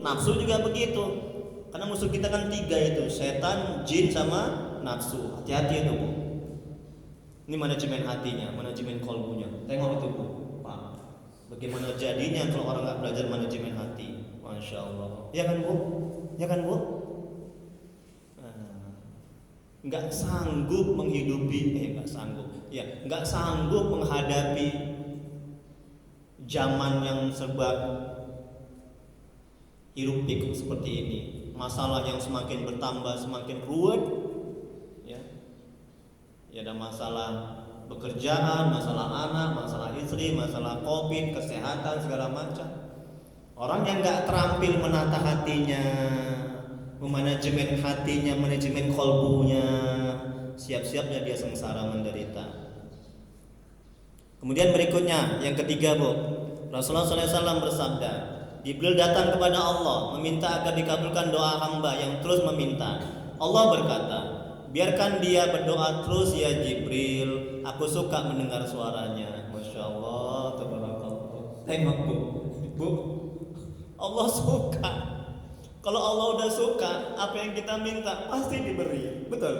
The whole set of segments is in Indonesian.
nafsu juga begitu. Karena musuh kita kan 3 itu, setan, jin sama nafsu. Hati-hati itu, Bu. Ini manajemen hatinya, manajemen kolbunya. Tengok itu, Bu. Pak, bagaimana jadinya kalau orang nggak belajar manajemen hati? Masya Allah. Ya kan, Bu? Ya kan, Bu? Nggak sanggup menghidupi, nggak sanggup menghadapi zaman yang serba hiruk pikuk seperti ini. Masalah yang semakin bertambah semakin ruwet, ya. Ya, ada masalah pekerjaan, masalah anak, masalah istri, masalah covid, kesehatan, segala macam. Orang yang nggak terampil menata hatinya, memanajemen hatinya, manajemen kolbunya, siap-siapnya dia sengsara menderita. Kemudian berikutnya, yang ketiga, Bu, Rasulullah SAW bersabda, Jibril datang kepada Allah meminta agar dikabulkan doa hamba yang terus meminta. Allah berkata, biarkan dia berdoa terus ya Jibril, aku suka mendengar suaranya. Masya Allah, tabarakallah. Tengok, Bu, Allah suka. Kalau Allah udah suka, apa yang kita minta pasti diberi. Betul.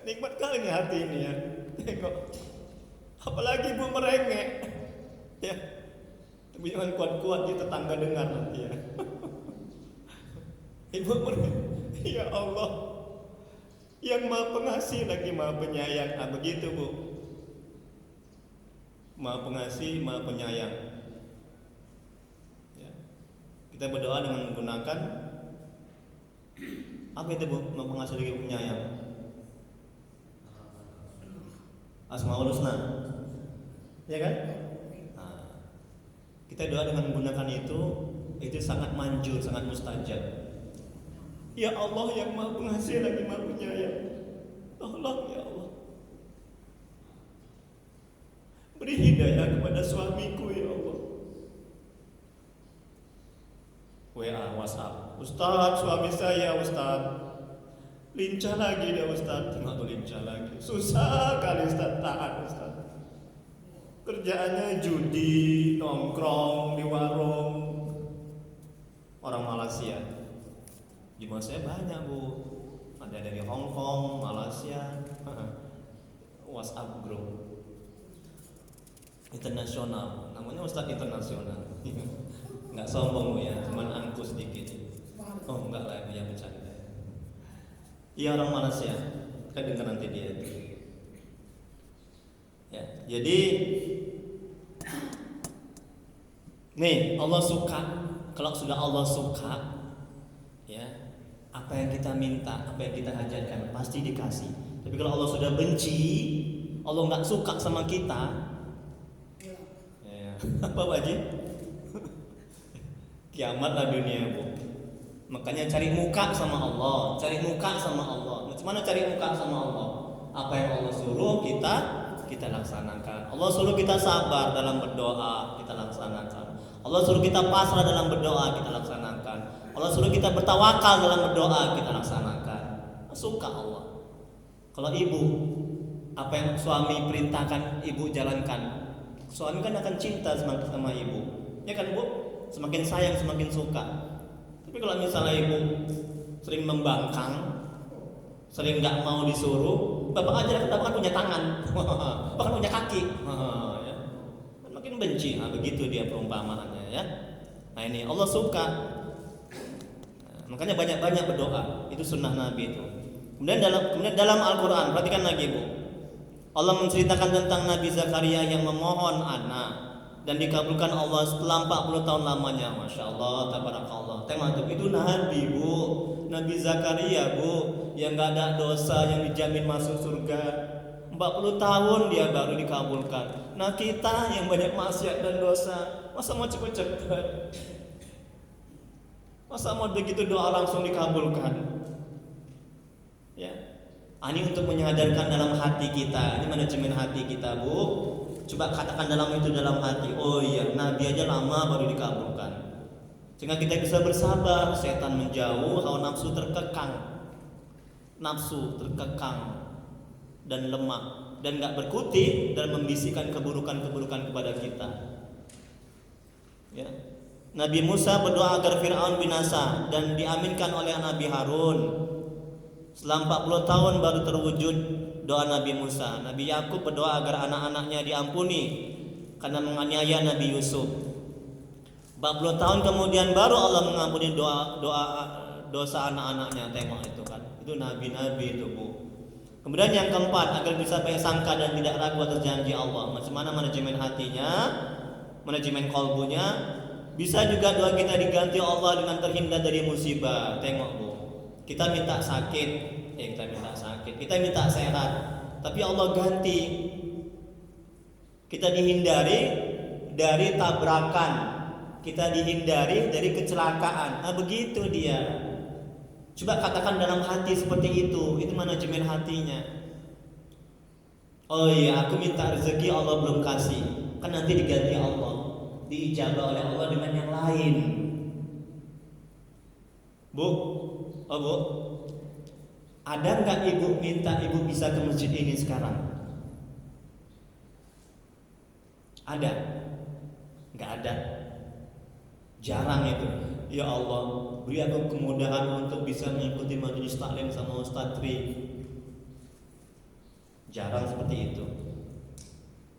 Nikmat kali nih hati ini ya. Tengok. Apalagi ibu merengek. Ya. Tapi jangan kuat-kuat di tetangga dengar nanti ya. Ibu merengek. Ya Allah. Yang Maha Pengasih lagi Maha Penyayang. Nah, begitu, Bu. Maha Pengasih, Maha Penyayang. Kita berdoa dengan menggunakan apa itu, Bu? Maha Pengasih lagi Penyayang. Asmaul Husna. Ya kan? Nah, kita doa dengan menggunakan itu sangat manjur, sangat mustajab. Ya Allah yang Maha Pengasih lagi Maha Penyayang, tolong ya Allah, beri hidayah kepada suamiku ya Allah. WA, WhatsApp, Ustaz, suami saya Ustaz lincah lagi dia Ustaz. Tengok tuh lincah lagi. Susah kali Ustaz taat Ustaz. Kerjaannya judi, nongkrong di warung. Orang Malaysia. Jemaah saya banyak, Bu. Ada dari Hong Kong, Malaysia. WhatsApp group internasional. Namanya Ustaz internasional. Enggak sombong, Bu ya, cuman angku sedikit. Oh, enggak lah, ya bercanda. Iya, orang Malaysia. Kita dengar nanti dia. Ya, jadi nih, Allah suka. Kalau sudah Allah suka, ya, apa yang kita minta, apa yang kita hajatkan pasti dikasih. Tapi kalau Allah sudah benci, Allah nggak suka sama kita, ya, apa Pak Haji? Kiamatlah dunia, Bu. Makanya cari muka sama Allah, cari muka sama Allah. Macam mana cari muka sama Allah? Apa yang Allah suruh kita laksanakan. Allah suruh kita sabar dalam berdoa, kita laksanakan. Allah suruh kita pasrah dalam berdoa, kita laksanakan. Allah suruh kita bertawakal dalam berdoa, kita laksanakan. Suka Allah. Kalau ibu, apa yang suami perintahkan ibu jalankan. Suami kan akan cinta sama ibu, ya kan, Bu? Semakin sayang semakin suka. Tapi kalau misalnya ibu sering membangkang, sering nggak mau disuruh, bapak aja kan punya tangan, bahkan punya kaki, ya. Makin benci. Nah, begitu dia perumpamaannya, ya. Nah, ini Allah suka. Nah, makanya banyak-banyak berdoa. Itu sunnah Nabi itu. Kemudian dalam Al-Quran, perhatikan lagi, Bu. Allah menceritakan tentang Nabi Zakaria yang memohon anak dan dikabulkan Allah setelah 40 tahun lamanya. Masya Allah, tabarakallah. Tengok itu Nabi, Bu. Nabi Zakaria, Bu, yang gak ada dosa, yang dijamin masuk surga. 40 tahun dia baru dikabulkan. Nah, kita yang banyak maksiat dan dosa, masa mau cepet-cepet? Masa mau begitu doa langsung dikabulkan? Ya. Ini untuk menyadarkan dalam hati kita. Ini manajemen hati kita, Bu. Coba katakan dalam hati. Oh iya, Nabi aja lama baru dikabulkan. Sehingga kita bisa bersabar. Setan menjauh, hawa nafsu terkekang. Nafsu terkekang dan lemah, dan gak berkutik dan membisikkan keburukan-keburukan kepada kita. Ya. Nabi Musa berdoa agar Fir'aun binasa dan diaminkan oleh Nabi Harun. Setelah 40 tahun baru terwujud doa Nabi Musa. Nabi Yakub berdoa agar anak-anaknya diampuni karena menganiaya Nabi Yusuf. 40 tahun kemudian baru Allah mengampuni dosa anak-anaknya. Tengok itu kan. Itu nabi-nabi itu, Bu. Kemudian yang keempat, agar bisa baik sangka dan tidak ragu atas janji Allah. Macam mana manajemen hatinya, manajemen kalbunya. Bisa juga doa kita diganti Allah dengan terhindar dari musibah. Tengok, Bu. Kita minta sakit, kita minta sehat, tapi Allah ganti. Kita dihindari dari tabrakan, kita dihindari dari kecelakaan. Nah, begitu dia. Coba katakan dalam hati seperti itu manajemen hatinya. Oh iya, aku minta rezeki Allah belum kasih, kan nanti diganti Allah, diijabah oleh Allah dengan yang lain. Bu, oh Bu, ada nggak ibu minta ibu bisa ke masjid ini sekarang? Ada? Nggak ada. Jarang itu. Ya Allah, beri aku kemudahan untuk bisa mengikuti majelis taklim sama Ustaz Tri. Jarang seperti itu.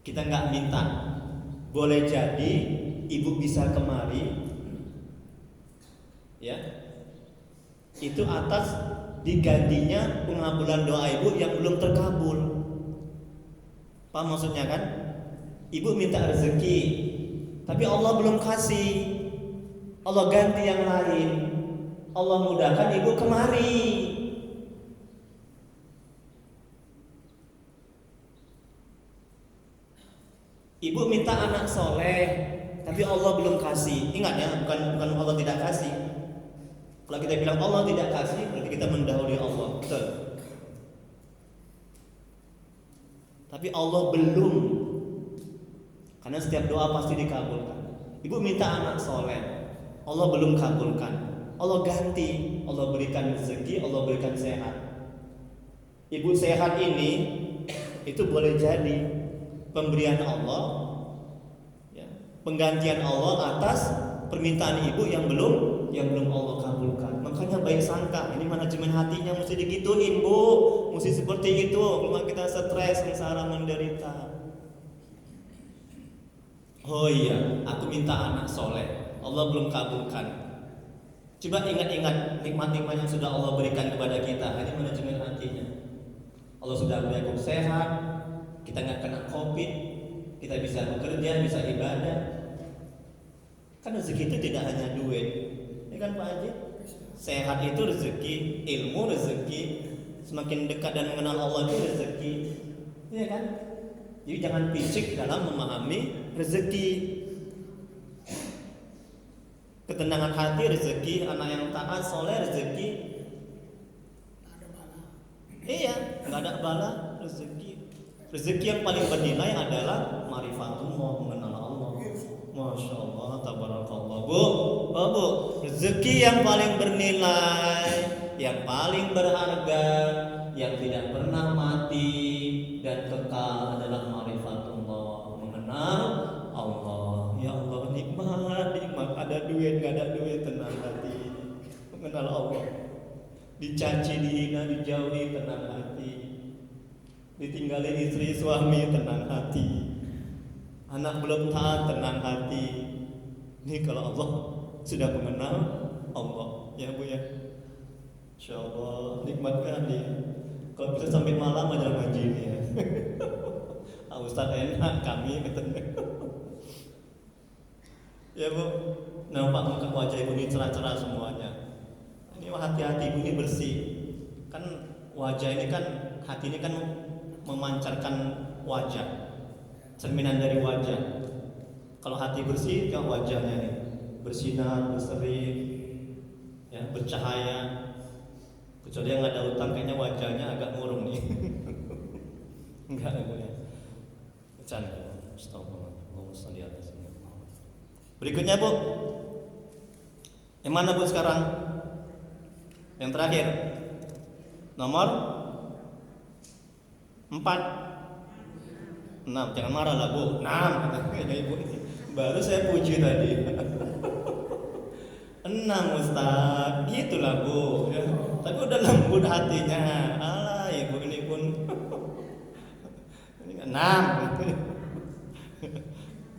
Kita nggak minta. Boleh jadi ibu bisa kemari, ya. Itu atas digantinya pengabulan doa ibu yang belum terkabul. Paham maksudnya kan? Ibu minta rezeki, tapi Allah belum kasih. Allah ganti yang lain. Allah mudahkan ibu kemari. Ibu minta anak soleh, tapi Allah belum kasih. Ingat ya, bukan Allah tidak kasih. Kalau kita bilang Allah tidak kasih, berarti kita mendahului Allah. Betul. Tapi Allah belum. Karena setiap doa pasti dikabulkan. Ibu minta anak soleh, Allah belum kabulkan. Allah ganti, Allah berikan rezeki, Allah berikan sehat. Ibu sehat ini itu boleh jadi pemberian Allah, ya, penggantian Allah atas permintaan ibu yang belum Allah kabulkan. Makanya baik sangka, ini manajemen hatinya mesti digituin, Bu. Mesti seperti itu, kalau kita stres, sengsara, menderita. Oh iya, aku minta anak soleh, Allah belum kabulkan. Coba ingat-ingat nikmat-nikmat yang sudah Allah berikan kepada kita. Ini manajemen hatinya. Allah sudah beri aku sehat, kita nggak kena COVID, kita bisa bekerja, bisa ibadah. Kan rezeki itu tidak hanya duit, ini kan Pak Haji. Sehat itu rezeki, ilmu rezeki, semakin dekat dan mengenal Allah itu rezeki, iya kan? Jadi jangan picik dalam memahami rezeki. Ketenangan hati rezeki, anak yang taat soleh rezeki. Iya, nggak ada bala rezeki. Rezeki yang paling bernilai adalah marifatullah, mengenal Allah. Masya Allah, tabarakallah. Bu, rezeki yang paling bernilai, yang paling berharga, yang tidak pernah mati dan kekal adalah marifatullah, mengenal Allah. Ya Allah, nikmat. Ada duit, nggak ada duit, tenang hati, mengenal Allah. Dicaci, dihina, dijauhi, tenang hati. Ditinggalin istri, suami, tenang hati. Anak belum taat, tenang hati. Ini kalau Allah sudah mengenal Allah, ya Bu ya. Insya Allah nikmat kali. Kalau bisa sampai malam aja ngaji ini ya. Ustaz enak kami ya Bu, nampak muka wajah ibu ini cerah-cerah semuanya. Ini hati-hati ibu ini bersih. Kan wajah ini kan, hati ini kan memancarkan wajah, cerminan dari wajah. Kalau hati bersih, kan wajahnya nih bersinar, berseri, ya, bercahaya. Kecuali yang ada utang, kayaknya wajahnya agak murung nih. Enggak ya. Bercanda. Astagfirullah. Berikutnya Bu, yang mana Bu sekarang? Yang terakhir, nomor 4, 6. Jangan marah lah Bu, 6 kata Ibu. Baru saya puji tadi. Enam Ustaz, gitulah Bu ya. Tapi udah lembut hatinya. Alah ibu ini pun ini enam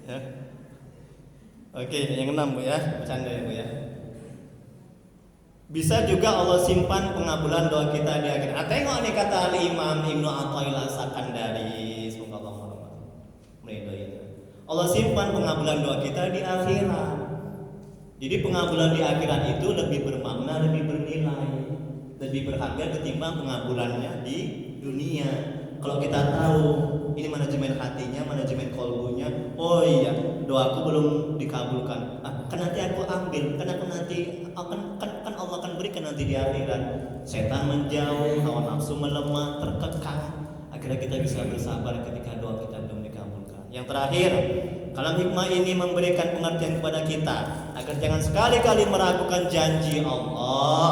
ya. Oke, yang enam Bu ya, bercanda ya Bu ya. Bisa juga Allah simpan pengabulan doa kita di akhirat. Tengok nih kata Imam Ibnu Athaillah Sakandari, semoga Allah meridhoinya. Allah simpan pengabulan doa kita di akhirat. Jadi pengabulan di akhirat itu lebih bermakna, lebih bernilai, lebih berharga ketimbang pengabulannya di dunia. Kalau kita tahu ini manajemen hatinya, manajemen kolbunya, oh iya doaku belum dikabulkan, kan nanti aku ambil, kan aku nanti kan Allah akan berikan nanti di akhirat. Setan menjauh, hawa nafsu melemah, terkekang, akhirnya kita bisa bersabar ketika doa kita belum dikabulkan. Yang terakhir, kalam hikmah ini memberikan pengertian kepada kita agar jangan sekali-kali meragukan janji Allah.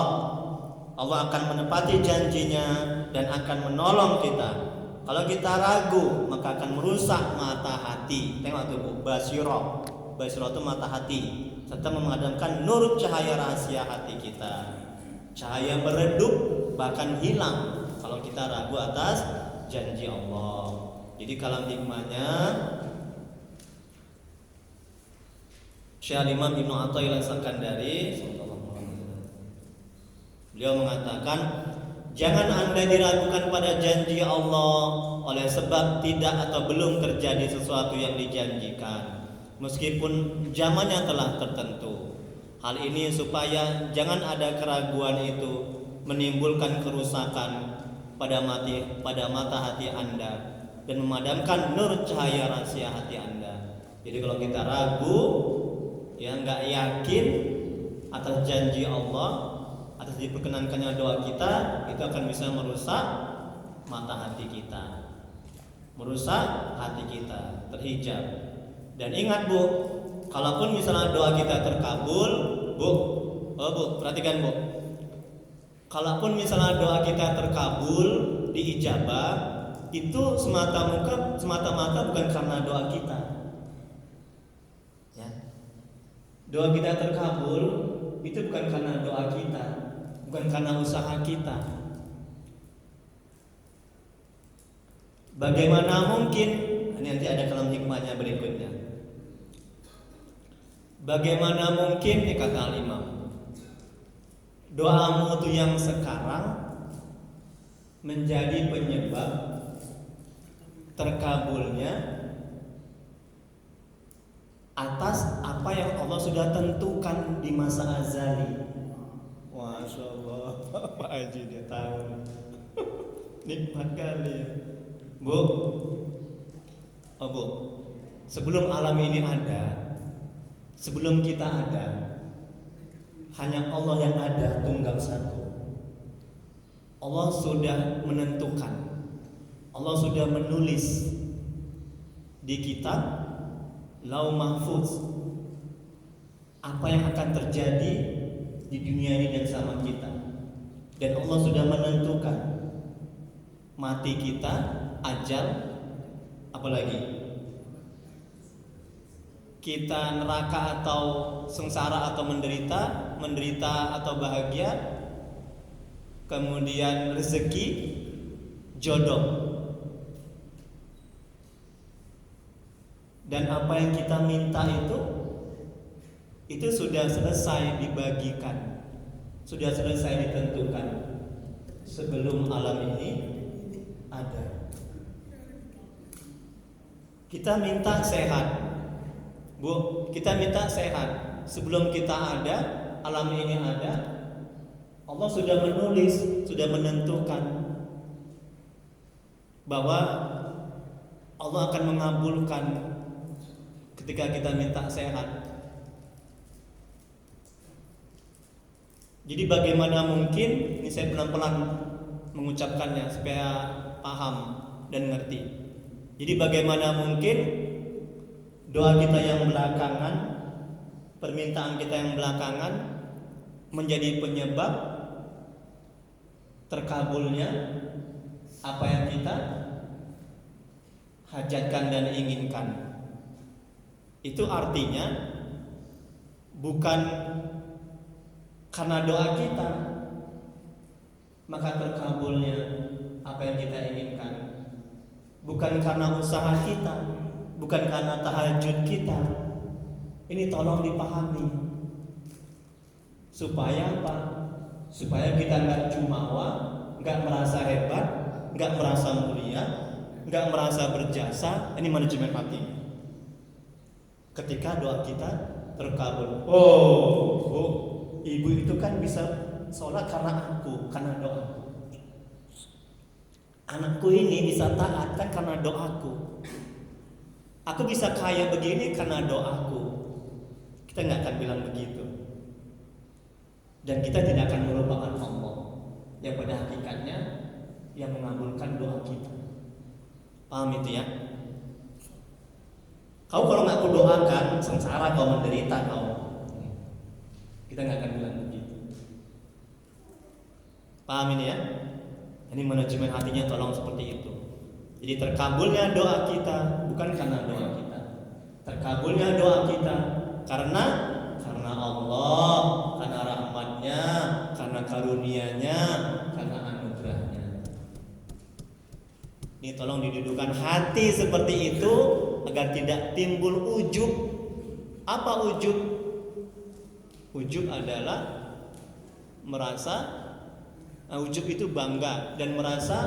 Allah akan menepati janjinya dan akan menolong kita. Kalau kita ragu, maka akan merusak mata hati. Tengok tuh Bu, basirah. Basirah itu mata hati, serta memadamkan nur cahaya rahasia hati kita. Cahaya meredup bahkan hilang kalau kita ragu atas janji Allah. Jadi kalam hikmahnya Syekh Imam Ibnu Athaillah Sakandari, beliau mengatakan, jangan Anda diragukan pada janji Allah oleh sebab tidak atau belum terjadi sesuatu yang dijanjikan, meskipun zamannya telah tertentu. Hal ini supaya jangan ada keraguan itu menimbulkan kerusakan pada mata hati Anda dan memadamkan nur cahaya rahasia hati Anda. Jadi kalau kita ragu, ya nggak yakin atas janji Allah, atas diperkenankannya doa kita, itu akan bisa merusak mata hati kita, merusak hati kita, terhijab. Dan ingat Bu, kalaupun misalnya doa kita terkabul, Bu, perhatikan Bu, kalaupun misalnya doa kita terkabul, diijabah, itu semata-mata bukan karena doa kita. Ya. Doa kita terkabul itu bukan karena doa kita, bukan karena usaha kita. Bagaimana mungkin, ini nanti ada kalam hikmahnya berikutnya. Bagaimana mungkin, kata Al-Imam, doamu itu yang sekarang menjadi penyebab terkabulnya atas apa yang Allah sudah tentukan di masa azali. Masya Allah, Pak Haji dia tahu. Nikmat kali ya. Bu, sebelum alam ini ada, sebelum kita ada, hanya Allah yang ada, tunggal satu. Allah sudah menentukan, Allah sudah menulis di kitab Lauh Mahfuz apa yang akan terjadi di dunia ini dan sama kita. Dan Allah sudah menentukan mati kita, ajal, apalagi kita neraka atau sengsara atau menderita atau bahagia, kemudian rezeki, jodoh. Dan apa yang kita minta itu sudah selesai dibagikan, sudah selesai ditentukan sebelum alam ini ada. Kita minta sehat, Bu, kita minta sehat. Sebelum kita ada, alam ini ada, Allah sudah menulis, sudah menentukan bahwa Allah akan mengabulkan ketika kita minta sehat. Jadi bagaimana mungkin, ini saya pelan-pelan mengucapkannya supaya paham dan ngerti. Jadi bagaimana mungkin doa kita yang belakangan, permintaan kita yang belakangan menjadi penyebab terkabulnya apa yang kita hajatkan dan inginkan. Itu artinya bukan Karena doa kita maka terkabulnya apa yang kita inginkan. Bukan karena usaha kita, bukan karena tahajud kita. Ini tolong dipahami. Supaya apa? Supaya kita nggak jumawa, nggak merasa hebat, nggak merasa mulia, nggak merasa berjasa. Ini manajemen hati. Ketika doa kita terkabul. Oh, ibu itu kan bisa sholat karena aku, karena doa. Anakku ini bisa taat kan karena doaku. Aku bisa kaya begini karena doaku. Kita nggak akan bilang begitu. Dan kita tidak akan melupakan Allah yang pada hakikatnya yang mengabulkan doa kita. Paham itu ya? Kau kalau nggak aku doakan, sengsara kau, menderita kau. Kita nggak akan bilang begitu. Paham ini ya? Ini manajemen hatinya tolong seperti itu. Jadi terkabulnya doa kita bukan karena doa kita. Terkabulnya doa kita karena Allah, karena rahmatnya, karena karunia-Nya, karena anugerahnya. Ini tolong didudukan hati seperti itu agar tidak timbul ujub. Apa ujub? Ujub adalah merasa, ujub itu bangga dan merasa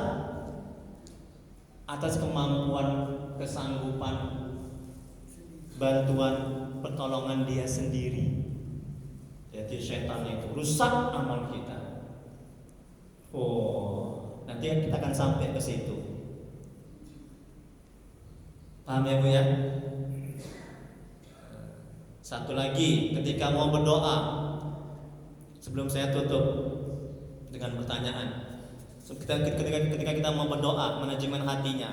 atas kemampuan, kesanggupan, bantuan, pertolongan dia sendiri. Jadi setan itu rusak amal kita. Oh, nanti kita akan sampai ke situ. Paham ya Bu ya? Satu lagi, ketika mau berdoa, sebelum saya tutup dengan pertanyaan, ketika kita mau berdoa, manajemen hatinya,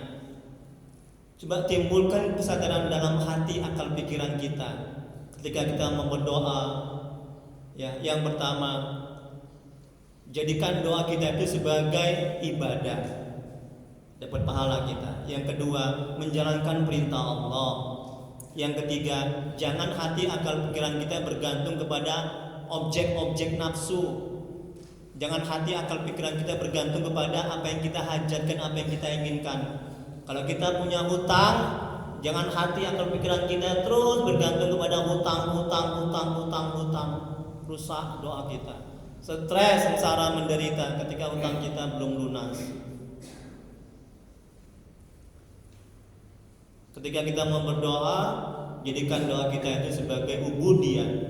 coba timbulkan kesadaran dalam hati, akal pikiran kita. Ketika kita mau berdoa, ya, yang pertama, jadikan doa kita itu sebagai ibadah, dapat pahala kita. Yang kedua, menjalankan perintah Allah. Yang ketiga, jangan hati, akal pikiran kita bergantung kepada objek-objek nafsu. Jangan hati, akal pikiran kita bergantung kepada apa yang kita hajatkan, apa yang kita inginkan. Kalau kita punya hutang, jangan hati, akal pikiran kita terus bergantung kepada hutang. Rusak doa kita. Stres, sengsara, menderita ketika hutang kita belum lunas. Ketika kita mau berdoa, jadikan doa kita itu sebagai ubudiyah,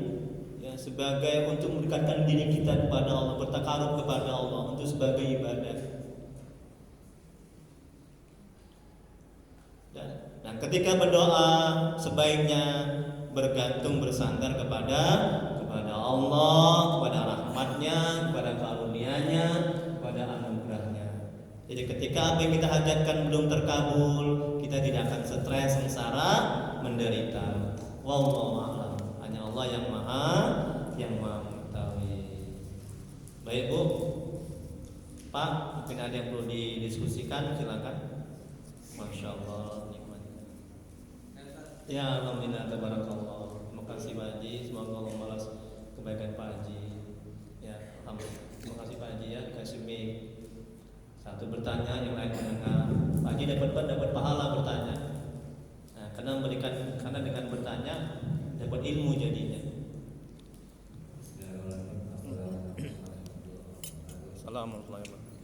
ya, sebagai untuk mendekatkan diri kita kepada Allah, bertakarub kepada Allah, untuk sebagai ibadah. Dan ketika berdoa, sebaiknya bergantung, bersandar kepada Allah, kepada rahmatnya, kepada karunia-Nya, kepada anugerahnya. Jadi ketika apa yang kita hajatkan belum terkabul, kita tidak akan stres, sengsara, menderita. Wallahu a'lam. Hanya Allah yang maha mengetahui. Baik Bu, Pak, mungkin ada yang perlu didiskusikan, silakan. Masya Allah, nikmat. Ya, alhamdulillah, tabarakallah. Terima kasih Pak Haji, semoga Allah balas kebaikan Pak Haji. Ya, alhamdulillah. Terima kasih Pak Haji ya, dikasih mic. Satu bertanya, yang lain mendengar. Pak Haji dapat pahala bertanya. Nah, karena dengan bertanya dapat ilmu jadinya. Assalamualaikum warahmatullahi wabarakatuh.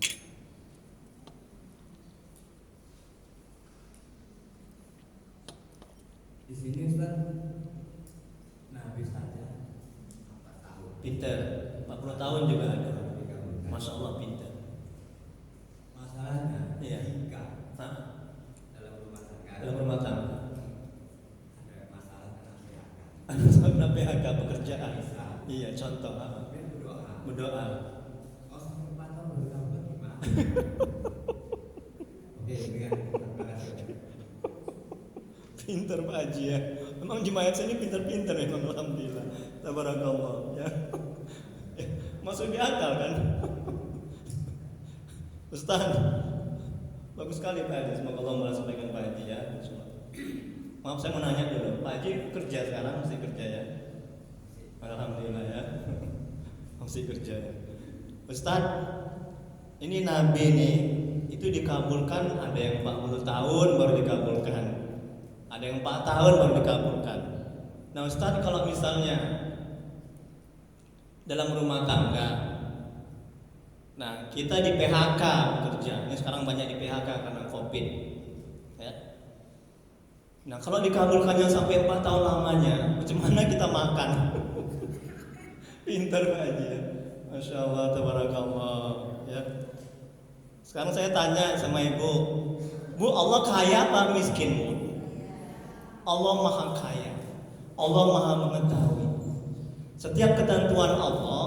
Di sini Ustaz, nah habis saja 4 tahun. Pinter, 40 tahun juga ada. Masya Allah pinter. Masalahnya, Iya. jika Hah? dalam Dalam rumah tangga ada masalah tentang PHK. ada PHK pekerjaan. Iya, contoh apa? Berdoa. Oh, sampai 4 tahun baru tahu gimana? Oke, dengan terima kasih. Pinter Pak Haji ya. Memang jemaah sini pinter-pinter memang, alhamdulillah. Tabarakallah ya. Masuk di akal kan? Ustaz, bagus sekali Pak Haji. Semoga Allah membalas kebaikan Pak Haji ya. Maaf saya mau nanya dulu, Pak Haji kerja sekarang, masih kerja ya? Alhamdulillah ya. Masih kerja. Ustaz, ini Nabi nih itu dikabulkan, ada yang 40 tahun baru dikabulkan, ada yang 4 tahun baru dikabulkan. Nah Ustaz, kalau misalnya dalam rumah tangga, nah kita di PHK bekerja, ini sekarang banyak di PHK karena COVID ya. Nah kalau dikabulkannya sampai 4 tahun lamanya, macam mana kita makan? Pintar Pak Haji ya, Masya Allah, tabarakallah ya. Sekarang saya tanya sama ibu, Bu, Allah kaya apa miskin Bu? Allah maha kaya, Allah maha mengetahui. Setiap ketentuan Allah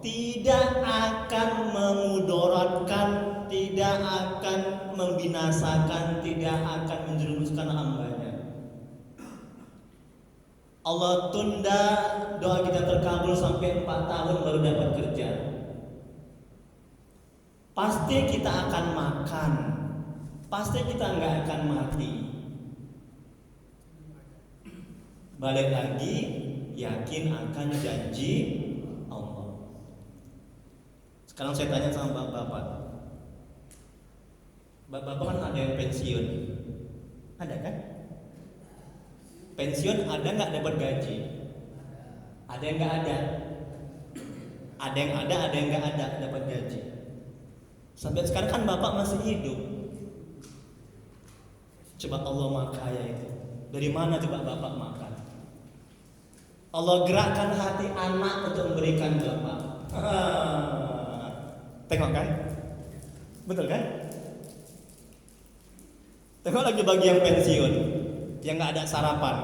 tidak akan memudaratkan, tidak akan membinasakan, tidak akan menjerumuskan hambanya. Allah tunda doa kita terkabul sampai 4 tahun baru dapat kerja. Pasti kita akan makan, pasti kita nggak akan mati. Balik lagi, yakin akan janji Allah. Sekarang saya tanya sama bapak-bapak. Bapak-bapak kan ada yang pensiun, ada kan? Pensiun ada nggak dapat gaji? Ada yang nggak ada? Ada yang ada yang nggak ada dapat gaji. Sampai sekarang kan bapak masih hidup. Coba Allah maha kaya itu. Dari mana coba bapak makan? Allah gerakkan hati anak untuk memberikan bapak. Tengok kan? Betul kan? Tengok lagi bagi yang pensiun, yang nggak ada sarapan,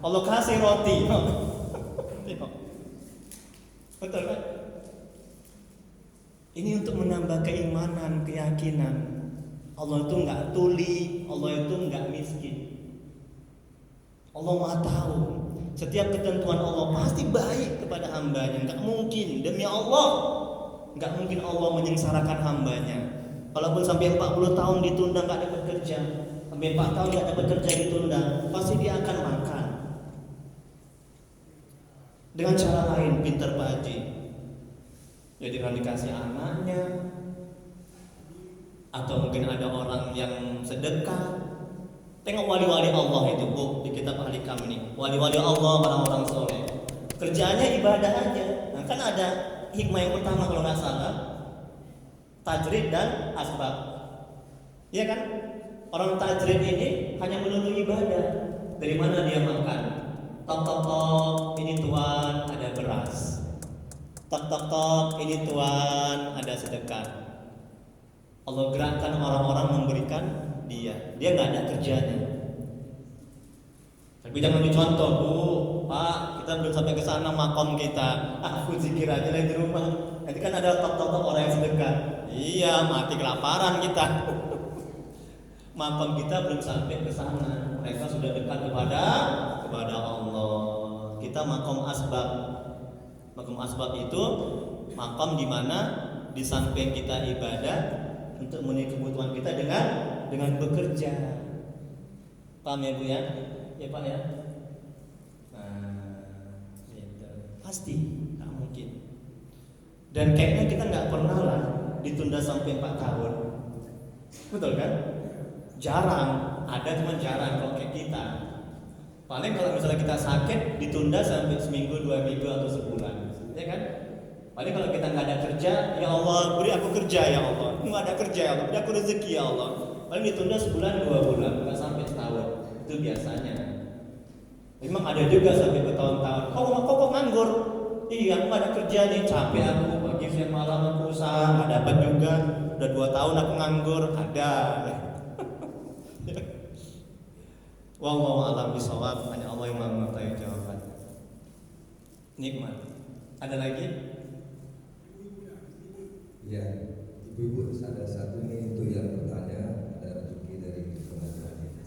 Allah kasih roti. Tengok, betul kan? Ini untuk menambah keimanan, keyakinan. Allah itu nggak tuli, Allah itu nggak miskin. Allah maha tahu. Setiap ketentuan Allah pasti baik kepada hambanya. Nggak mungkin, demi Allah, nggak mungkin Allah menyengsarakan hambanya. Kalaupun sampai 40 tahun ditunda nggak dapat kerja, sampai 4 tahun nggak dapat kerja ditunda, pasti dia akan makan. Dengan cara lain, pintar Pak Haji. Jadi kalau dikasih anaknya, atau mungkin ada orang yang sedekah. Tengok wali-wali Allah itu Bu, di kitab ahli kami nih. Wali-wali Allah, orang-orang soleh, kerjaannya ibadah aja. Nah kan ada hikmah yang pertama kalau nggak salah, tajrid dan asbab. Iya kan? Orang tajrid ini hanya melulu ibadah. Dari mana dia makan? Tok tok tok, ini tuan ada beras. Tok tok tok, ini tuan ada sedekah. Allah gerakkan orang-orang memberikan dia nggak ada kerjanya. Tapi jangan dicontoh Bu, Pak, kita belum sampai ke sana makom kita. Aku zikir aja lah di rumah. Nanti kan ada tok-tok orang yang sedekah. Iya, mati kelaparan kita. Makom kita belum sampai ke sana. Mereka sudah dekat kepada Allah. Kita makom asbab. Makom asbab itu makom di mana di samping kita ibadah untuk memenuhi kebutuhan kita dengan bekerja. Paham ya Bu ya? Ya Pak ya? Nah, gitu. Pasti nggak mungkin. Dan kayaknya kita nggak pernah lah ditunda sampai 4 tahun. Betul kan? Jarang. Ada cuma jarang kalau kayak kita. Paling kalau misalnya kita sakit ditunda sampai seminggu, 2 minggu atau sebulan, ya kan? Paling kalau kita nggak ada kerja, ya Allah beri aku kerja ya Allah. Nggak ada kerja ya Allah, beri aku rezeki ya Allah. Paling ditunda sebulan 2 bulan, nggak sampai setahun. Itu biasanya. Memang ada juga sampai bertahun-tahun. Kok nganggur? Iya, aku nggak ada kerja nih, capek aku, pagi siang malam aku usaha, nggak dapat juga. Udah 2 tahun aku nganggur, ada. Wallahu a'lam bishawab, hanya Allah yang mengetahui jawaban. Nikmat. Ada lagi? Ya, ibu-ibu ada satu nih untuk yang bertanya, ada rezeki dari pengajian ini.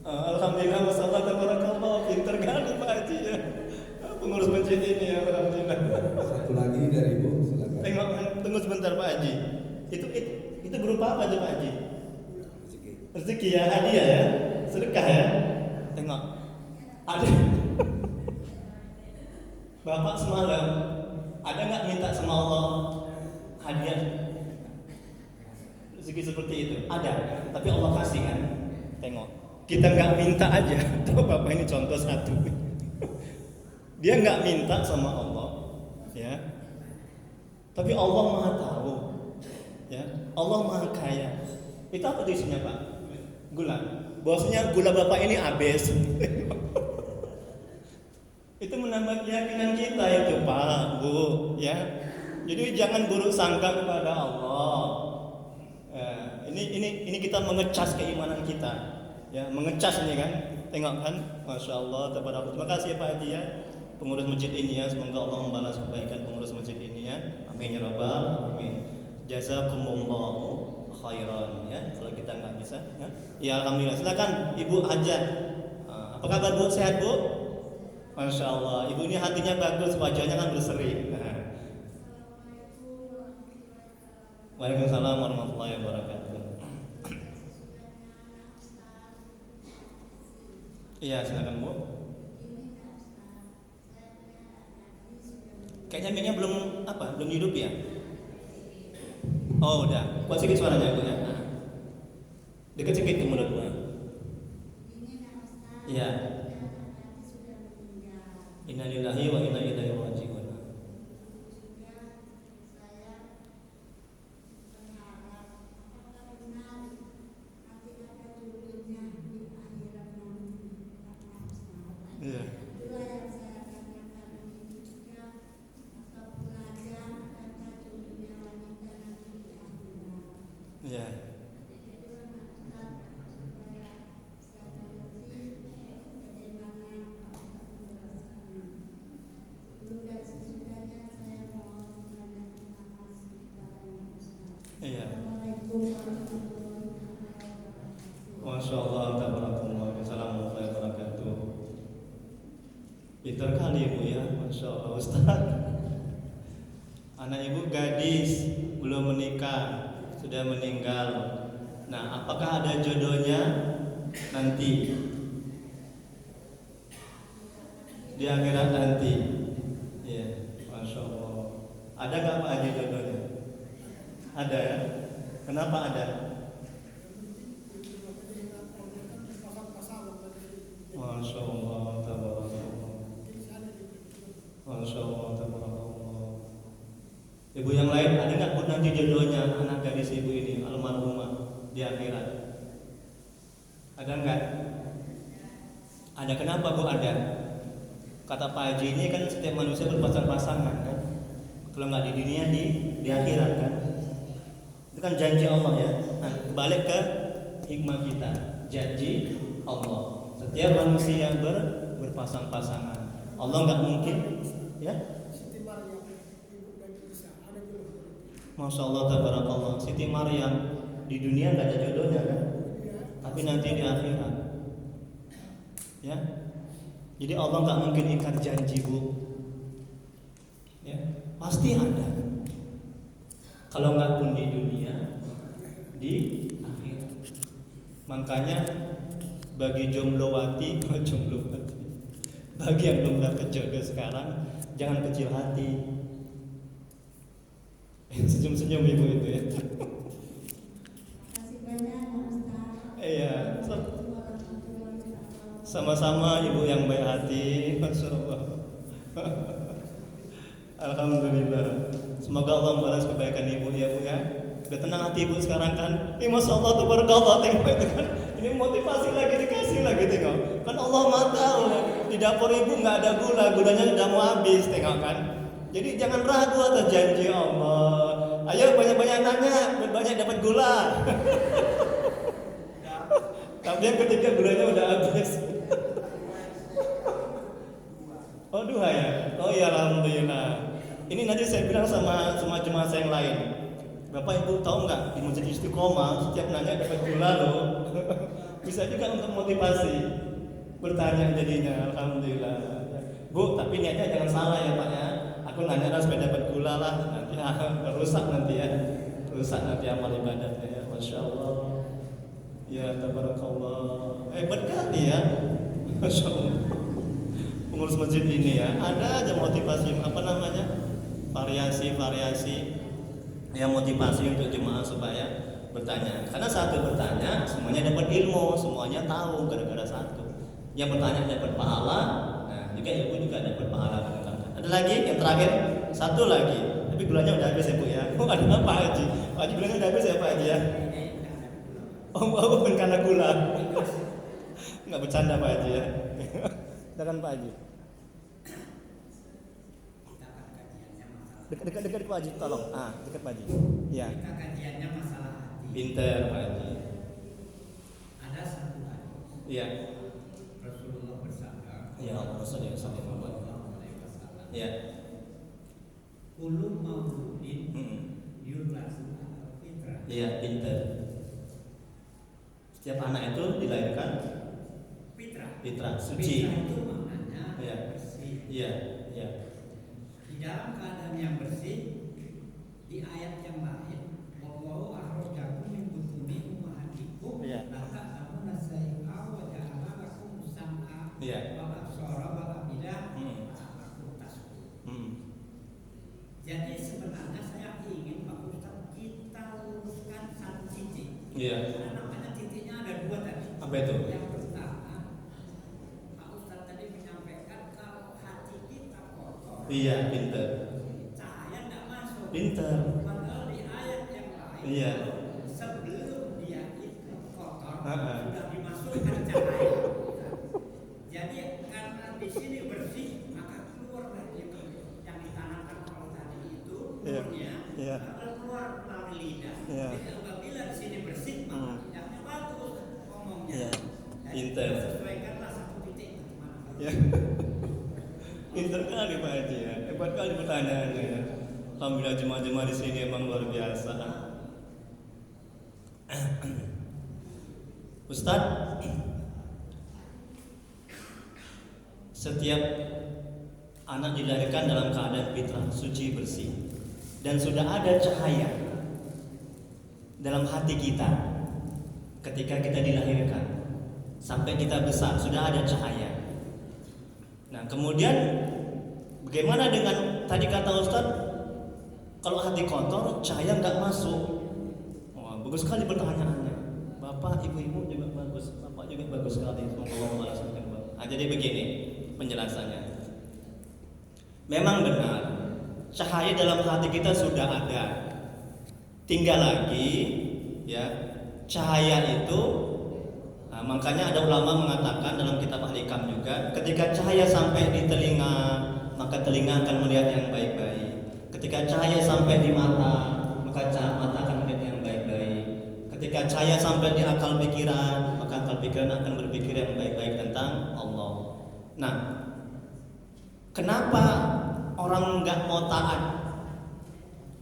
Alhamdulillah, wassalam, tabarakallah, pinter kali Pak Haji ya. Pengurus masjid ini ya, alhamdulillah. Satu lagi dari ibu, silakan. Tunggu sebentar Pak Haji. Itu berupa apa tuh Pak Haji? Rezeki ya, hadiah ya, sedekah ya. Tengok, ada Bapak semalam Ada nggak minta sama Allah hadiah rezeki seperti itu? Ada, tapi Allah kasih kan. Tengok, kita nggak minta aja. Tahu Bapak, ini contoh satu. Dia nggak minta sama Allah, ya. Tapi Allah Maha tahu, ya. Allah Maha kaya. Itu apa isinya Pak? Gula. Bosnya gula Bapak ini habis. Itu menambah keyakinan kita itu Pak, Bu, ya. Jadi jangan buruk sangka kepada Allah. Ya, ini kita mengecas keimanan kita, ya, mengecas ini kan. Tengok kan, Masya Allah, tabarakallah. Terima kasih ya Pak Haji ya, pengurus masjid ini ya. Semoga Allah membalas kebaikan pengurus masjid ini ya. Amin ya rabbal alamin. Jazakumullahu khairan ya. Kalau kita nggak bisa, ya alhamdulillah. Silakan Ibu Hajat. Apa kabar Bu? Sehat Bu? Masya Allah. Ibu ini hatinya bagus, wajahnya kan berseri. Waalaikumsalam warahmatullahi wabarakatuh. Iya, silakan Bu. Kayaknya minyak belum hidup ya? Oh udah, kuat sedikit suaranya Bu ya. Dekat sedikit ke mulut Bu. Iya. Innalillahi wa inna ilaihi raji'un. Iya. Iya. Iya. Masya Allah, tabarakallah. Assalamualaikum warahmatullahi wabarakatuh. Pintar kali Ibu ya, Masya Allah Ustaz. Anak Ibu gadis, belum menikah, sudah meninggal. Nah, apakah ada jodohnya nanti di akhirat nanti? Ya, Masya Allah. Ada nggak Pak Haji jodohnya? Ada ya? Kenapa ada? Masya Allah, tabarakallah. Masya Allah, tabarakallah. Ibu yang lain ada nggak pun nanti jodohnya anak gadis Ibu ini almarhumah di akhirat? Ada nggak? Ada. Kenapa Bu ada? Kata Pak Haji ini kan setiap manusia berpasang-pasangan kan. Kalau nggak di dunia di akhirat kan. Itu kan janji Allah ya. Nah, balik ke hikmah kita. Janji Allah. Setiap manusia yang berpasang-pasangan. Allah nggak mungkin, ya. Masya Allah, tabarakallah. Siti Maryam di dunia nggak ada jodohnya kan, tapi nanti di akhirat, ya. Jadi Allah nggak mungkin ingkar janji Bu, ya. Pasti ada. Kalau nggak pun di dunia, di akhirat. Makanya bagi jomblowati, bagi yang belum dapat jodoh sekarang, jangan kecil hati. Senyum-senyum Ibu itu ya. Iya, sama-sama Ibu yang baik hati, Masya Allah. Alhamdulillah. Semoga Allah membalas kebaikan Ibu ya Bu ya. Udah tenang hati Ibu sekarang kan? Masya Allah, tabarakallah, tengok itu kan. Ini motivasi lagi, dikasih lagi, tengok. Kan Allah Maha tahu, di dapur Ibu nggak ada gula, gulanya udah mau habis, tengok kan. Jadi jangan ragu atas janji Allah. Ayo banyak-banyak nanya, banyak dapat gula. Tapi yang ketiga gulanya udah habis. Oh duha ya? Oh ya alhamdulillah. Ini nanti saya bilang sama jemaah saya yang lain. Bapak Ibu tahu nggak di Masjid Istiqomah setiap nanya dapat gula loh. Bisa juga untuk motivasi. Bertanya jadinya, alhamdulillah. Bu, tapi niatnya jangan salah ya Pak ya. Aku nanya supaya dapat gula lah, nanti rusak nanti ya. Rusak nanti amal ibadahnya ya. Masya Allah. Ya tabarakallah. Hebat kali ya. Masya Allah. Pengurus masjid ini ya, ada aja motivasi apa namanya? variasi yang motivasi untuk jemaah supaya bertanya. Karena satu bertanya, semuanya dapat ilmu, semuanya tahu gara-gara satu. Yang bertanya dapat pahala, nah juga ibu juga dapat pahala mendengarkan. Ada lagi yang terakhir, satu lagi. Tapi gulanya udah habis ya Bu ya. Oh ada apa Haji? Pak Haji gulanya udah habis ya Pak Haji ya? Oh bukan karena gula. Nggak bercanda Pak Haji ya. Silakan Pak Haji. Dekat Pak Haji, tolong. Dekat Pak Haji. Ya. Kita kajiannya masalah hati. Pinter Pak Haji. Ada satu hadis. Iya. Rasulullah bersabda. Ya Allah Rasulullah SAW. Ya. Kullu mauludin yuladu ala fitrah. Iya, pinter. Setiap anak itu dilahirkan fitrah, suci. Fitrah itu maknanya Iya. bersih. Iya, iya. Di dalam keadaan yang bersih, di ayat yang lain, wallahu akhrajakum min butuni ummahatikum Iya. la ta'lamuna syai'a wa ja'ala lakum sam'a Iya. wa absara wa afidah Hmm. la'allakum tashkurun. Hmm. Jadi sebenarnya saya ingin Pak Ustaz kita luruskan satu titik. Iya. Karena namanya titiknya ada dua tadi. Apa itu? Yang pertama, Pak Ustaz tadi menyampaikan kalau hati kita kotor, Iya, pinter. cahaya tidak masuk. Pinter. Padahal di ayat yang lain, Iya. sebelum dia itu kotor, Ha-ha. sudah dimasukkan cahaya. Jadi karena di sini bersih, maka keluar dari yang ditanamkan Allah tadi itu, Iya. nurnya, Iya. akan keluar melalui lidah. Iya. Jadi apabila di sini bersih, maka lidahnya bagus ngomongnya. Iya. Jadi Pinter. sesuaikanlah satu titik bagaimana. Ya. Pinter kali Pak Haji ya. Hebat kali pertanyaannya ya. Alhamdulillah jemaah-jemaah di sini emang luar biasa. Ustadz, setiap anak dilahirkan dalam keadaan fitrah, suci, bersih, dan sudah ada cahaya dalam hati kita ketika kita dilahirkan sampai kita besar, sudah ada cahaya. Nah kemudian bagaimana dengan tadi kata Ustadz, kalau hati kotor cahaya nggak masuk? Wah bagus sekali pertanyaannya. Bapak, ibu-ibu juga bagus, bapak juga bagus sekali. Semoga Allah membalaskan. Nah, jadi begini penjelasannya. Memang benar cahaya dalam hati kita sudah ada. Tinggal lagi ya cahaya itu. Nah, makanya ada ulama mengatakan dalam kitab Al-Hikam juga, ketika cahaya sampai di telinga, maka telinga akan melihat yang baik-baik. Ketika cahaya sampai di mata, maka mata akan melihat yang baik-baik. Ketika cahaya sampai di akal pikiran, maka akal pikiran akan berpikir yang baik-baik tentang Allah. Nah, kenapa orang nggak mau taat?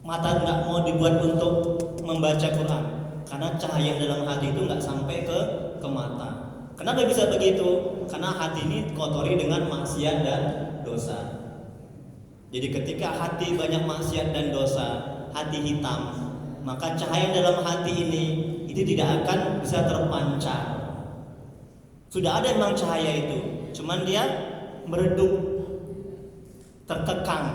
Mata nggak mau dibuat untuk membaca Quran? Karena cahaya dalam hati itu nggak sampai ke mata. Kenapa bisa begitu? Karena hati ini kotori dengan maksiat dan dosa. Jadi ketika hati banyak maksiat dan dosa, hati hitam, maka cahaya dalam hati ini itu tidak akan bisa terpancar. Sudah ada memang cahaya itu, cuman dia meredup, terkekang,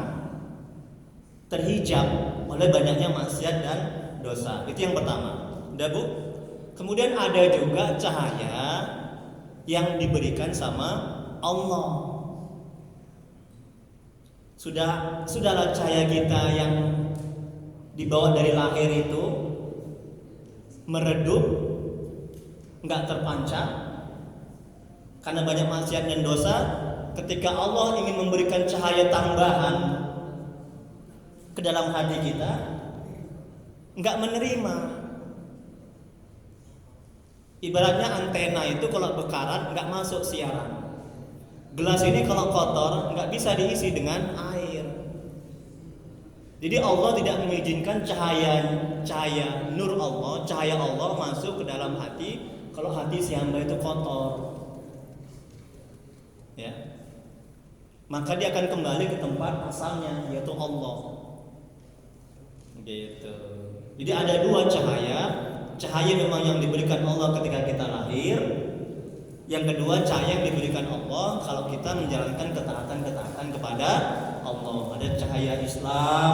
terhijab oleh banyaknya maksiat dan dosa. Itu yang pertama. Udah Bu? Kemudian ada juga cahaya yang diberikan sama Allah. Sudahlah cahaya kita yang dibawa dari lahir itu meredup, nggak terpancar karena banyak maksiat dan dosa. Ketika Allah ingin memberikan cahaya tambahan ke dalam hati kita, nggak menerima. Ibaratnya antena itu kalau bekarat nggak masuk siaran. Gelas ini kalau kotor nggak bisa diisi dengan air. Jadi Allah tidak mengizinkan cahaya nur Allah, cahaya Allah masuk ke dalam hati kalau hati si hamba itu kotor. Ya. Maka dia akan kembali ke tempat asalnya, yaitu Allah. Gitu. Jadi ada dua cahaya. Cahaya memang yang diberikan Allah ketika kita lahir. Yang kedua cahaya yang diberikan Allah kalau kita menjalankan ketaatan kepada Allah, ada cahaya Islam,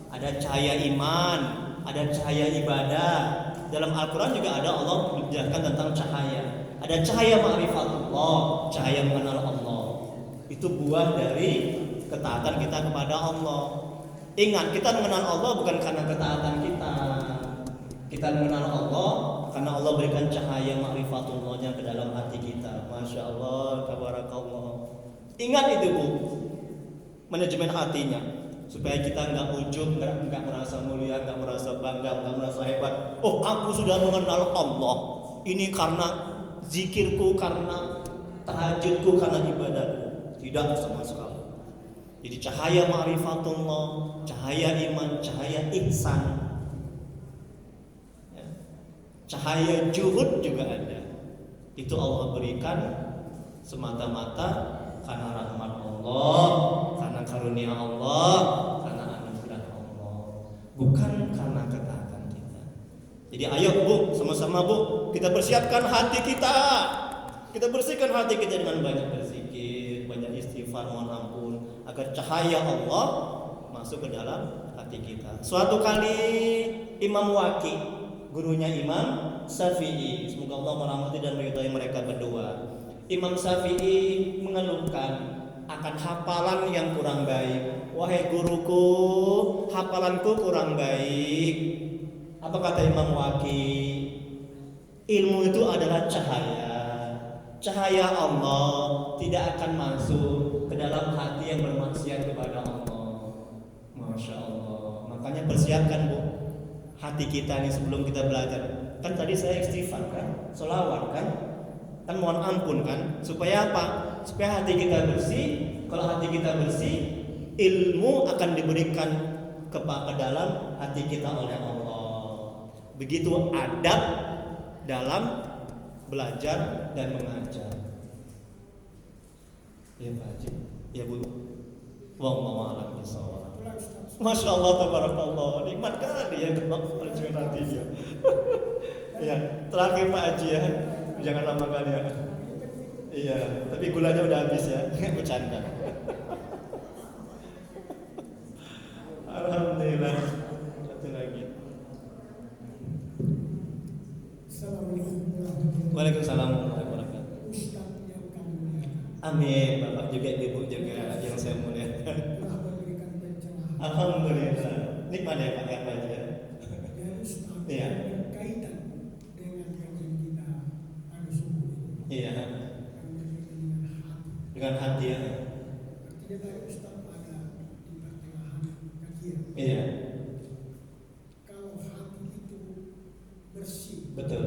ada cahaya iman, ada cahaya ibadah. Dalam Al-Quran juga ada Allah menjelaskan tentang cahaya. Ada cahaya ma'rifatullah, cahaya mengenal Allah. Itu buah dari ketaatan kita kepada Allah. Ingat, kita mengenal Allah bukan karena ketaatan kita. Kita mengenal Allah karena Allah berikan cahaya ma'rifatullahnya ke dalam hati kita. Masya Allah, tabarakallah. Ingat itu Bu, manajemen hatinya, supaya kita nggak ujub, nggak merasa mulia, nggak merasa bangga, nggak merasa hebat. Oh, aku sudah mengenal Allah. Ini karena zikirku, karena tahajudku, karena ibadahku. Tidak sama sekali. Jadi cahaya ma'rifatullah, cahaya iman, cahaya ihsan, ya. Cahaya juhud juga ada. Itu Allah berikan semata-mata karena rahmat Allah, karena karunia Allah, karena anugerah Allah, bukan karena ketaatan kita. Jadi ayo Bu, sama-sama Bu, kita persiapkan hati kita. Kita bersihkan hati kita dengan banyak berzikir, banyak istighfar, mohon ampun, agar cahaya Allah masuk ke dalam hati kita. Suatu kali Imam Waqi, gurunya Imam Syafi'i, semoga Allah merahmati dan meridai mereka berdua. Imam Syafi'i mengeluhkan akan hafalan yang kurang baik. Wahai guruku, hafalanku kurang baik. Apa kata Imam Waqi? Ilmu itu adalah cahaya. Cahaya Allah tidak akan masuk ke dalam hati yang bermaksiat kepada Allah. Masya Allah. Makanya persiapkan Bu hati kita nih sebelum kita belajar. Kan tadi saya istighfar kan, sholawat kan mohon ampun kan. Supaya apa? Supaya hati kita bersih. Kalau hati kita bersih, ilmu akan diberikan ke dalam hati kita oleh Allah. Begitu adab dalam belajar dan mengajar. Ya Pak Haji, ya Bu. Wallahu a'lam bishawab. Masya Allah, tabarakallah, nikmat kali ya manajemen hatinya. Ya, terakhir Pak Haji ya, jangan lama kali ya. Iya, tapi gulanya udah habis ya, bercanda. Alhamdulillah. Satu lagi. Waalaikumsalam warahmatullahi wabarakatuh. Amin, Bapak juga, Ibu juga yang saya muliakan. Alhamdulillah. Nikmat ya Pak ya Pak ya. Iya. Kaitan dengan kajian kita pada subuh ini. Iya. Dengan hati ya. Artinya tadi Ustaz ada di pertengahan kajian. Iya. Kalau hati itu bersih, Betul.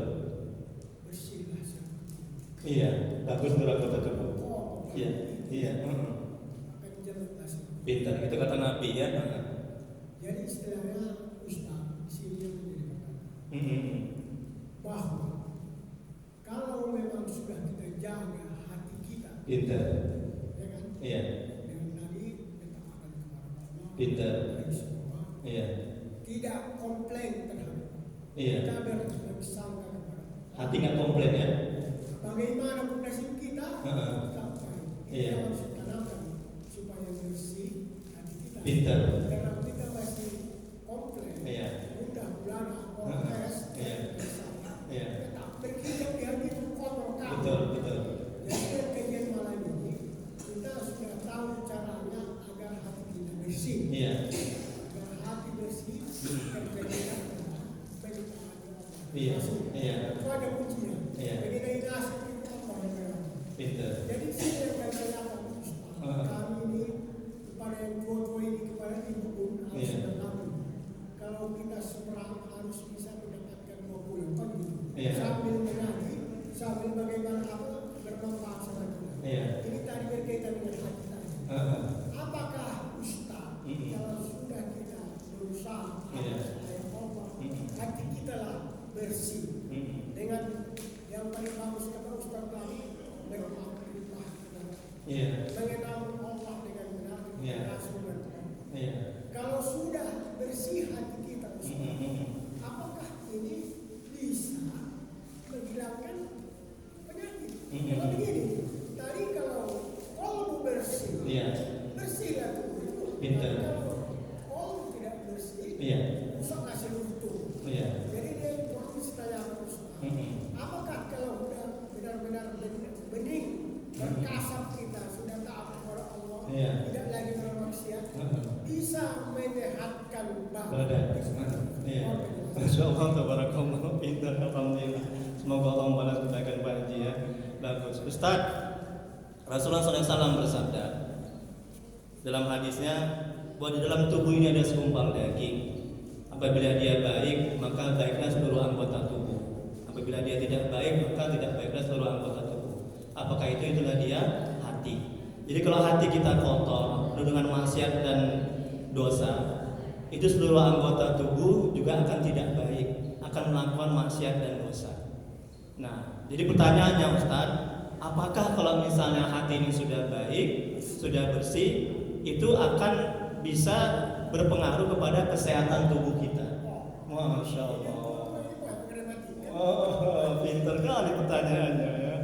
bersihlah seperti itu. Iya. Bagus tuh kata kamu. Oh, Iya. Iya. akan jelaslah seperti itu. Pintar. Itu kata Nabi ya. Jadi istilahnya Ustaz di sini yang menjadi pertanyaan bahwa kalau memang sudah kita jaga hati kita, Pintar. ya kan? Iya. Dengan tadi ketaatan kepada Allah, Pintar. dan semua, Iya. tidak komplain terhadap Iya. kita bersangka kepada Allah. Hati nggak komplain ya. Bagaimana nasib kita? Heeh. Sampai Iya. kita harus tanamkan supaya bersih hati kita. Pintar. Karena kita masih komplain, Iya. mudah bulanan, Heeh. protes, Iya. Iya. tetap berkicau di hati itu kotor kau. Betul, betul. Jadi dari kajian malam ini kita sudah tahu caranya agar hati kita bersih. Iya. Agar hati bersih, kerja bagi Iya. Iya. itu ada kuncinya. Iya. Jadi dari nasib itu apa yang memang. Pintar. Jadi sini yang saya tanyakan kami ini kepada yang tua-tua ini, kepada ibu pun harus Iya. mengerti. Kalau kita seberang harus bisa mendapatkan 20 kan gitu. Iya. Sambil mengaji, sambil bagaimana apa bermanfaat sama kita. Iya. Ini tadi berkaitan dengan hati tadi. Apakah Ustaz kalau sudah kita berusaha Iya. supaya Allah hati kita lah bersih dengan yang paling bagus kata Ustaz tadi bermakrifah, Iya. mengenal Allah dengan benar, Iya. Rasul dan Tuhan. Iya. Kalau sudah bersih hati kita, Ustaz, apakah ini bisa menghilangkan penyakit? Kalau begini, tadi kalau bersih, Iya. bersihlah tuh bisa menyehatkan Badan. Iya. Masya Allah, tabarakallah, pintar, alhamdulillah. Semoga Allah membalas kebaikan Pak Haji ya. Bagus. Ustaz, Rasulullah SAW bersabda dalam hadisnya bahwa di dalam tubuh ini ada segumpal daging. Apabila dia baik, maka baiklah seluruh anggota tubuh. Apabila dia tidak baik, maka tidak baiklah seluruh anggota tubuh. Apakah itu? Itulah dia hati. Jadi kalau hati kita kotor, penuh dengan maksiat dan dosa, itu seluruh anggota tubuh juga akan tidak baik, akan melakukan maksiat dan dosa. Nah, jadi pertanyaannya Ustaz, apakah kalau misalnya hati ini sudah baik, sudah bersih, itu akan bisa berpengaruh kepada kesehatan tubuh kita? Masya Allah. Oh, pintar kali pertanyaannya ya.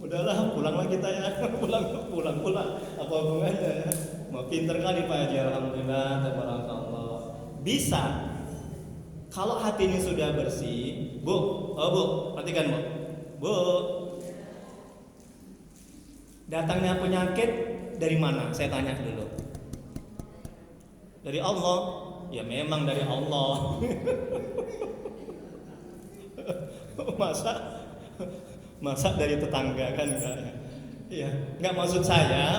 Udahlah, pulanglah kita ya. pulang. Apa hubungannya ya? Mau pintar kali Pak Haji, alhamdulillah, tabarakallah. Bisa. Kalau hati ini sudah bersih, Bu, perhatikan Bu. Bu, datangnya penyakit dari mana? Saya tanya dulu. Dari Allah. Ya memang dari Allah. Masa dari tetangga kan enggak ya? Iya, enggak maksud saya,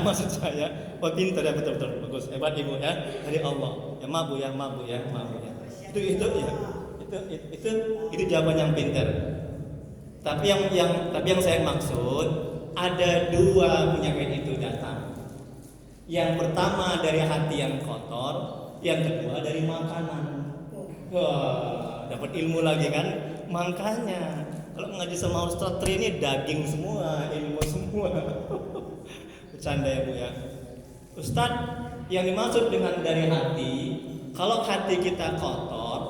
oh pintar ya, betul bagus, hebat Ibu ya, dari Allah. Ya maaf Bu ya. Itu jawaban yang pintar. Tapi yang saya maksud ada dua penyakit itu datang. Yang pertama dari hati yang kotor, yang kedua dari makanan. Wah, dapat ilmu lagi kan? Makanya kalau ngaji sama Ustaz Tri ini daging semua, ilmu semua. Bercanda ya Bu ya. Ustaz, yang dimaksud dengan dari hati, kalau hati kita kotor,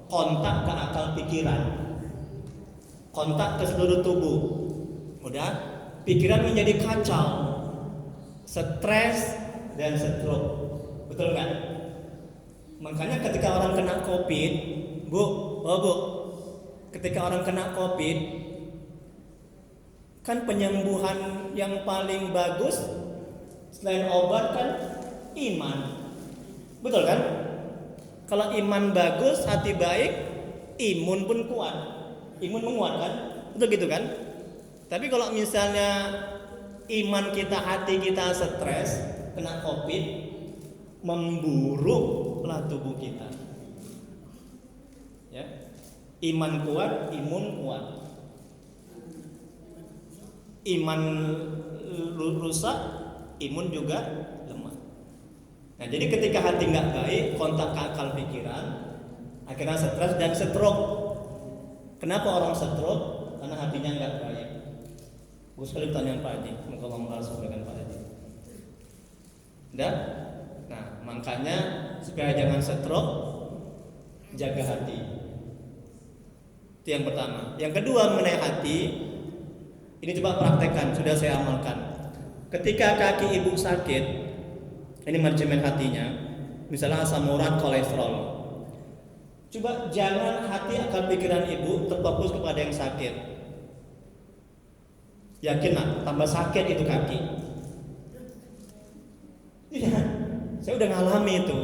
kontak ke akal pikiran, kontak ke seluruh tubuh. Udah, pikiran menjadi kacau, stres dan stroke. Betul nggak? Makanya ketika orang kena COVID, Bu, ketika orang kena COVID, kan penyembuhan yang paling bagus selain obat kan iman. Betul kan? Kalau iman bagus, hati baik, imun pun kuat. Imun menguatkan, betul gitu kan? Tapi kalau misalnya iman kita, hati kita stres, kena COVID, memburuklah tubuh kita. Ya. Iman kuat, imun kuat. Iman rusak, imun juga lemah. Nah, jadi ketika hati nggak baik, kontak ke akal pikiran, akhirnya stres dan stroke. Kenapa orang stroke? Karena hatinya nggak baik. Bagus sekali pertanyaan Pak Haji. Semoga Allah membalas kebaikan Pak Haji. Nah, makanya supaya jangan stroke, jaga hati. Itu yang pertama. Yang kedua mengenai hati, ini coba praktekkan, sudah saya amalkan. Ketika kaki ibu sakit, ini manajemen hatinya, misalnya asam urat, kolesterol, coba jangan hati akal pikiran ibu terfokus kepada yang sakit. Yakinlah, tambah sakit itu kaki. Iya, saya udah ngalami itu.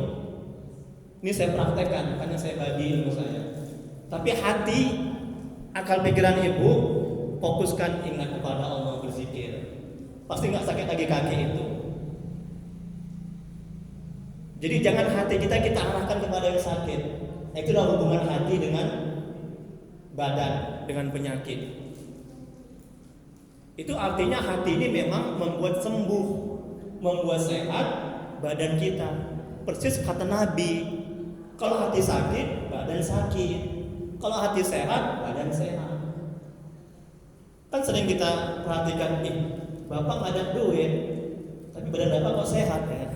Ini saya praktekkan, makanya saya bagi ilmu saya. Tapi hati, akal pikiran ibu fokuskan, ingat kepada Allah, berzikir. Pasti nggak sakit lagi kaki itu. Jadi jangan hati kita arahkan kepada yang sakit. Itulah hubungan hati dengan badan, dengan penyakit. Itu artinya hati ini memang membuat sembuh, membuat sehat badan kita. Persis kata Nabi, kalau hati sakit, badan sakit. Kalau hati sehat, badan sehat. Kan sering kita perhatikan, Bapak nggak ada duit, tapi badan Bapak kok sehat ya?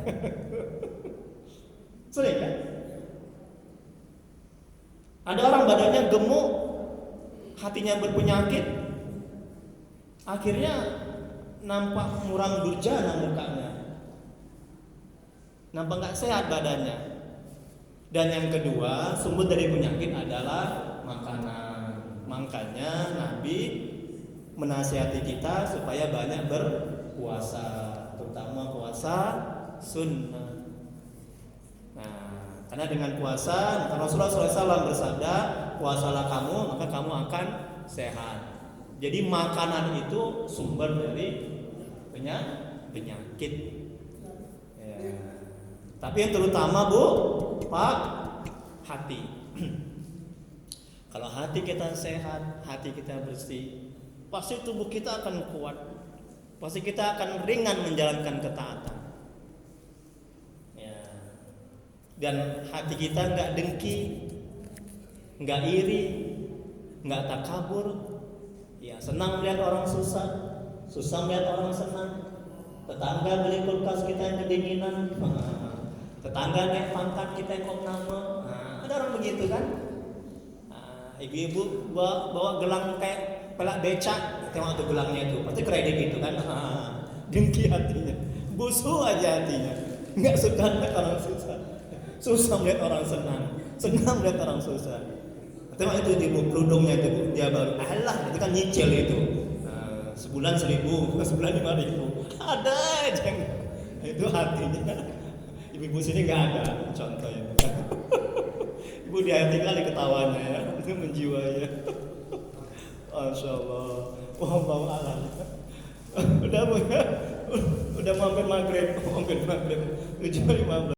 Sering kan? Ada orang badannya gemuk, hatinya berpenyakit, akhirnya nampak murang durjana mukanya, nampak nggak sehat badannya. Dan yang kedua, sumber dari penyakit adalah makanan. Makanya Nabi menasihati kita supaya banyak berpuasa, terutama puasa sunnah. Karena dengan puasa, Rasulullah SAW bersabda, puasalah kamu maka kamu akan sehat. Jadi makanan itu sumber dari penyakit. Ya. Tapi yang terutama Bu, Pak, hati. Kalau hati kita sehat, hati kita bersih, pasti tubuh kita akan kuat. Pasti kita akan ringan menjalankan ketaatan. Ya. Dan hati kita nggak dengki, nggak iri, nggak takabur. Ya, senang melihat orang susah, susah melihat orang senang. Tetangga beli kulkas kita yang kedinginan, tetangga naik pangkat kita yang opname. Ada orang begitu kan? Ibu-ibu bawa gelang kayak pelak becak, tengok tuh gelangnya itu, pasti kredit gitu kan? Dengki hatinya, busuk aja hatinya, nggak suka melihat orang susah, susah melihat orang senang melihat orang susah. Tengok itu ibu, kerudungnya itu dia baru, alah itu kan nyicil itu, sebulan 1.000, sebulan 5.000, ada aja itu hatinya. Ibu-ibu sini nggak ada contohnya. Ibu di hati kali ketawanya ya, itu menjiwai ya. Masya Allah, wallahu a'lam. Udah mampir maghrib, 7.15.